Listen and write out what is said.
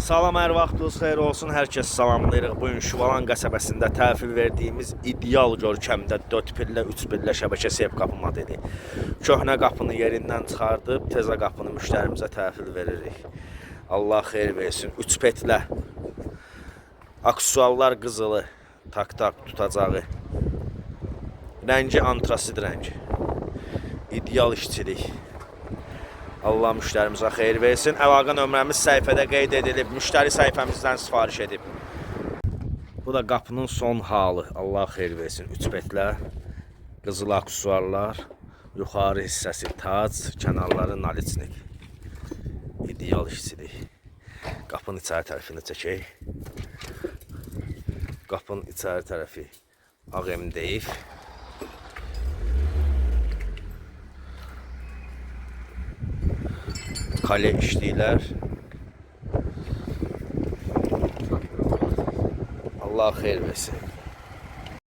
Salam, hər vaxtınız xeyir olsun. Hər kəs salamlayırıq. Bugün Şuvalan qəsəbəsində təhvil verdiyimiz ideal görkəmdə 4 pillə, 3 pillə şəbəkəsi ev qapıma dedi. Köhnə qapını yerindən çıxardıb təzə qapını müştərimizə təhvil veririk. Allah xeyir versin. 3 petlə aksesuarlar qızılı, tak-tak tutacağı. Rəngi antrasit rəngi. İdeal işçilik. Allah müştərimizə xeyir versin. Əlaqə nömrəmiz səhifədə qeyd edilib. Müştəri səhifəmizdən sifariş edib. Bu da qapının son halı. Allah xeyir versin. 3 petlə, qızıl aksesuarlar, yuxarı hissəsi tac, kənarları naliçnik. İdeal işçilik. Qapının içəri tərəfini çəkək. Qapının içəri tərəfi ağ deyil. Kale işləyirlər. Allah xeyir versin.